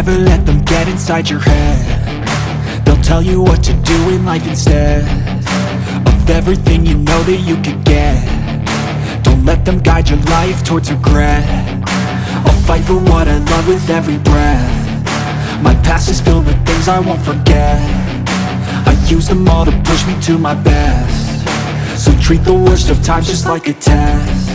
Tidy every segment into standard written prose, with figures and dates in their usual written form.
never let them get inside your head. They'll tell you what to do in life instead of everything you know that you could get. Don't let them guide your life towards regret. I'll fight for what I love with every breath. My past is filled with things I won't forget. I use them all to push me to my best. So treat the worst of times just like a test.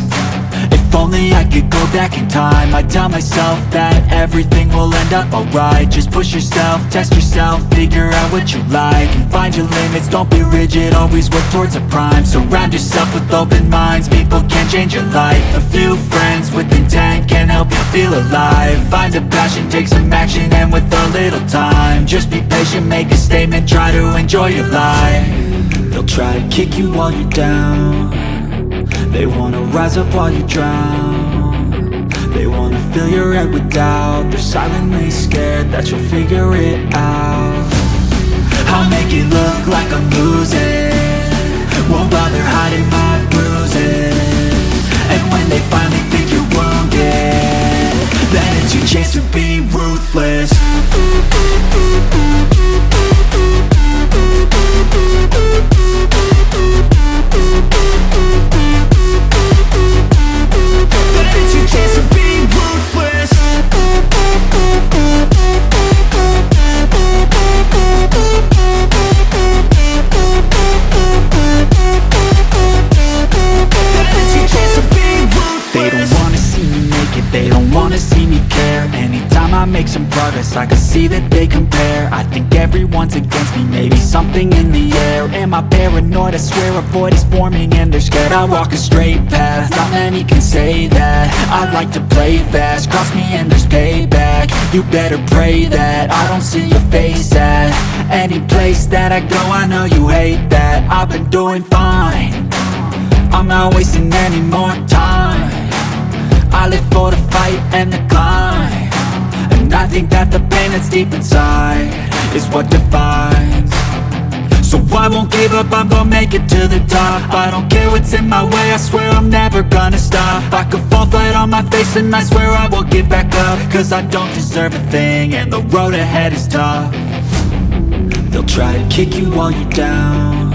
If only I could go back in time, I'd tell myself that everything will end up alright. Just push yourself, test yourself, figure out what you like, and find your limits, don't be rigid, always work towards a prime. Surround yourself with open minds, people can change your life. A few friends with intent can help you feel alive. Find a passion, take some action, and with a little time, just be patient, make a statement, try to enjoy your life. They'll try to kick you while you're down. They wanna rise up while you drown. They wanna fill your head with doubt. They're silently scared that you'll figure it out. I'll make it look like I'm losing, won't bother hiding my bruises. And when they finally think you're wounded, then it's your chance to be ruthless. Make some progress, I can see that they compare. I think everyone's against me, maybe something in the air. Am I paranoid? I swear a void is forming and they're scared. I walk a straight path, not many can say that. I like to play fast, cross me and there's payback. You better pray that I don't see your face at any place that I go. I know you hate that. I've been doing fine, I'm not wasting any more time. I live for the fight and the climb, and I think that the pain that's deep inside is what defines. So I won't give up, I'm gonna make it to the top. I don't care what's in my way, I swear I'm never gonna stop. I could fall flat on my face and I swear I will get back up, cause I don't deserve a thing and the road ahead is tough. They'll try to kick you while you're down.